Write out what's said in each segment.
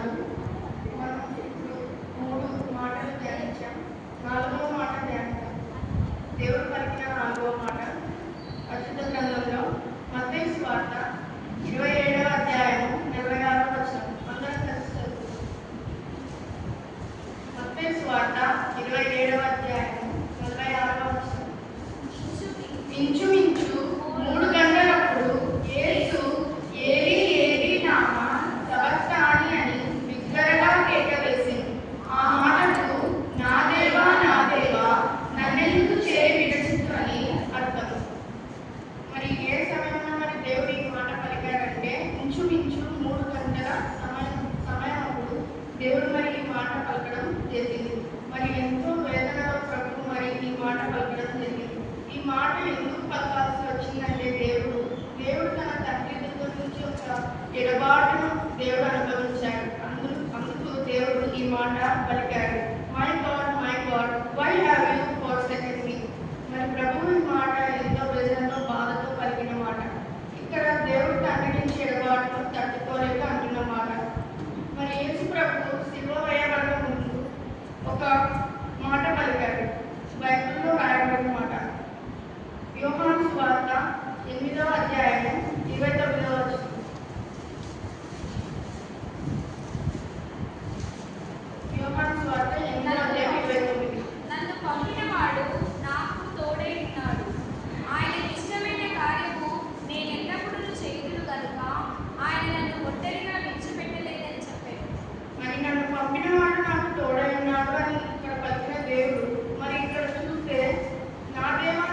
వందనాలు. మనం ఇప్పుడు 3 మాటలు ధ్యానించాం. 4వ మాట ధ్యానిద్దాం. దేవుడు పలికిన 4వ మాట పరిశుద్ధ గ్రంథంలో మత్తయి సువార్త 27వ అధ్యాయము 46వ వచనం. అందరం కలిసి చదువుతాం. మత్తయి సువార్త 27వ అధ్యాయము 46వ వచనం. ఇంచుమించు 3 గంటలప్పుడు యేసు ఏలీ ఏలీ లామా సబక్తాని అని బిగ్గరగా కేక వేసింది. ఆ మాటకు నా దేవా నన్నెందుకు చేయి విడిచితివి అని అర్థం. మరి ఏ సమయంలో మరి దేవుడు ఈ మాట పలికారంటే ఇంచుమించు 3 గంటల సమయం అప్పుడు దేవుడు మరి ఈ మాట పలకడం జరిగింది. మరి ఎంతో వేదనలో ప్రభు మరి ఈ మాట పలకడం జరిగింది. ఈ మాట ఎందుకు పలకాల్సి వచ్చిందంటే దేవుడు తన తండ్రి దగ్గర నుంచి ఒక ఎడబాటును దేవుడు అనుభవించాడు. అందుకు దేవుడు ఈ మాట పలికాడు. My God why have you forsaken me. మరి ప్రభువు ఈ మాట ఎంతో వేదనతో బాధతో పలికిన మాట. ఇక్కడ దేవుడు తండ్రి నుంచి ఎడబాటును తట్టుకోలేక అంటున్న మాట. మరి యేసు ప్రభు శిలువ వేయబడిన ముందు ఒక మాట పలికాడు. బైబిల్లో రాయబడిన మాట. యోహాను సువార్త 8వ అధ్యాయము 29వ వచనం. యోహాను సువార్త 8వ అధ్యాయం 29. నన్ను పంపినవాడు నాకు తోడై ఉన్నాడు. ఆయన ఇష్టమైన కార్యము నేను ఎల్లప్పుడూ చేయుదును కనుక ఆయన నన్ను ఒంటరిగా విడిచిపెట్టలేదని చెప్పాడు. మరి నన్ను పంపినవాడు నాకు తోడై ఉన్నాడు అని ఇక్కడ పలికిన దేవుడు. మరి ఇక్కడ చూస్తే నా దేవా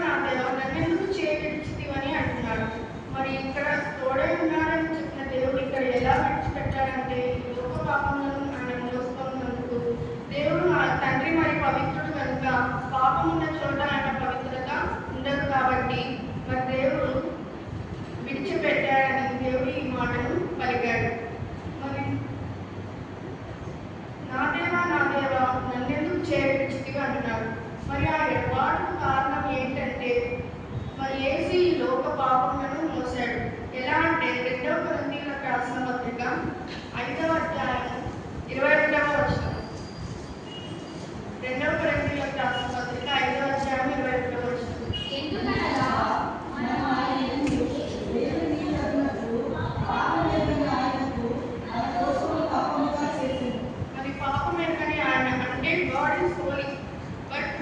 నన్నెందుకు చేయి విడిచితివి అని అంటున్నాడు. మరి ఇక్కడ తోడై ఉన్నాడని చెప్పిన దేవుడు ఇక్కడ ఎలా విడిచిపెట్టాడంటే ఈ లోక పాపములను ఆయన మోసుకున్నందుకు దేవుడు నా తండ్రి మరి పవిత్రుడు కనుక పాపం ఉన్న చోట ఆయన పవిత్రత ఉండదు కాబట్టి మరి దేవుడు విడిచిపెట్టాడని దేవుడు ఈ మాటను పలికాడు. మరి నా దేవా నన్నెందుకు చేయి విడిచితివి అంటున్నాడు. మరి ఆ ఎడబాటుకు కారణం ఏంటంటే మరి యేసు ఈ లోక పాపములను మోసాడు. ఎలా అంటే 2వ కొరింథీయులకు రాసిన పత్రిక 5వ అధ్యాయం 21వ వచనం. 2వ కొరింథీయులకు రాసిన పత్రిక 5వ అధ్యాయం 21వ వచనం. ఎందుకనగా మనం ఆయనను మరి పాపం ఎక్కని ఆయన అంటే God is holy but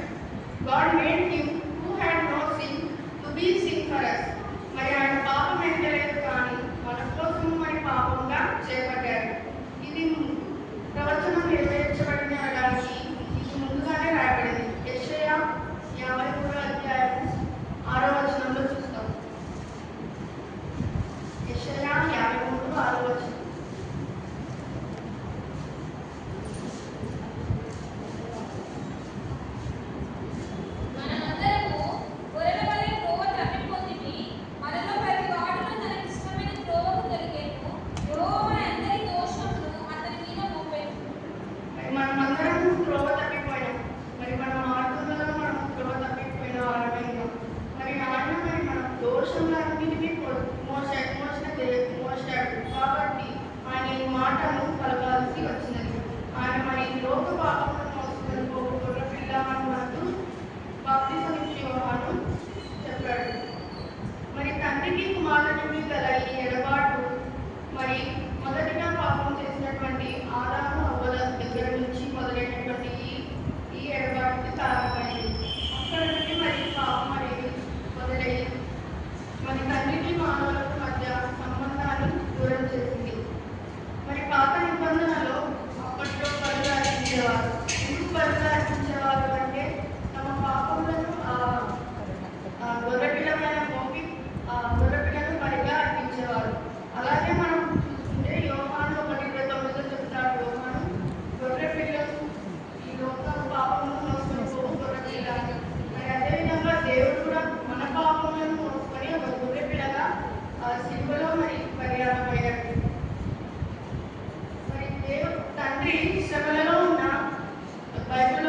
God made him who had no sin to be sin for us. మరి ఆయన పాపం ఎంచలేదు కానీ మన కోసం మరి పాపంగా చేపట్టాడు. ఇది ప్రవచనం నెరవేర్చబడినడానికి ఇది ముందుగానే రాయబడింది. యెషయా 53వ అధ్యాయం 6వ వచనంలో చూస్తాం. యెషయా 53 6వ వచనం. మనమందరము గొర్రెల వలె త్రోవ తప్పిపోతిమి. మనలో ప్రతివాడును తనకిష్టమైన త్రోవకు తొలగెను. యెహోవా మనందరి దోషములను అతని మీద మోపెను. మరి మనమందరం త్రోవ తప్పిపోయాం. మరి మన మార్గంలో మనం త్రోవ తప్పిపోయిన వారమైనా మరి ఆయన మరి మన దోషములన్నిటినీ మోసాడు కాబట్టి ఆయన ఈ మాటను పలకాల్సి వచ్చినది. ఆయన మరి లోక పాపములను మోసుకొని పోవు గొర్రె పిల్ల అని మనకు బాప్తిసం ఇచ్చే యోహాను చెప్పాడు. మరి తండ్రికి కుమారునికి గల ఈ ఎడబాటు మరి మొదటిగా పాపం చేసినటువంటి ఆదాము హవ్వల దగ్గర నుంచి మొదలైనటువంటి ఈ ఎడబాటుకి కారణమైంది. అక్కడ నుండి మరి పాపం అనేది మొదలై మరి తండ్రికి మానవులకు మధ్య సంబంధాన్ని దూరం చేసింది. మరి పాత నిబంధనలో అప్పట్లో బలులు అర్పించేవారు. ఎందుకు బలులు అర్పించేవారు అంటే తమ పాపములను గొర్రెపిల్ల పైన మోపి గొర్రెపిల్లను బలిగా అర్పించేవారు. అలాగే మనం చూసుకుంటే యోహాను 1:29 చెప్తాడు. యోహాను గొర్రెపిల్లను ఈ లోక పాపములను మోసుకొని పోవు గొర్రెపిల్ల. మరి అదేవిధంగా దేవుడు కూడా మన పాపములను మోసుకొని ఒక గొర్రెపిల్లగా శిలువలో మరి పరిహారమయ్యాడు. మరి దేవుడు తండ్రి శ్రమలలో ఉన్న బైబిల్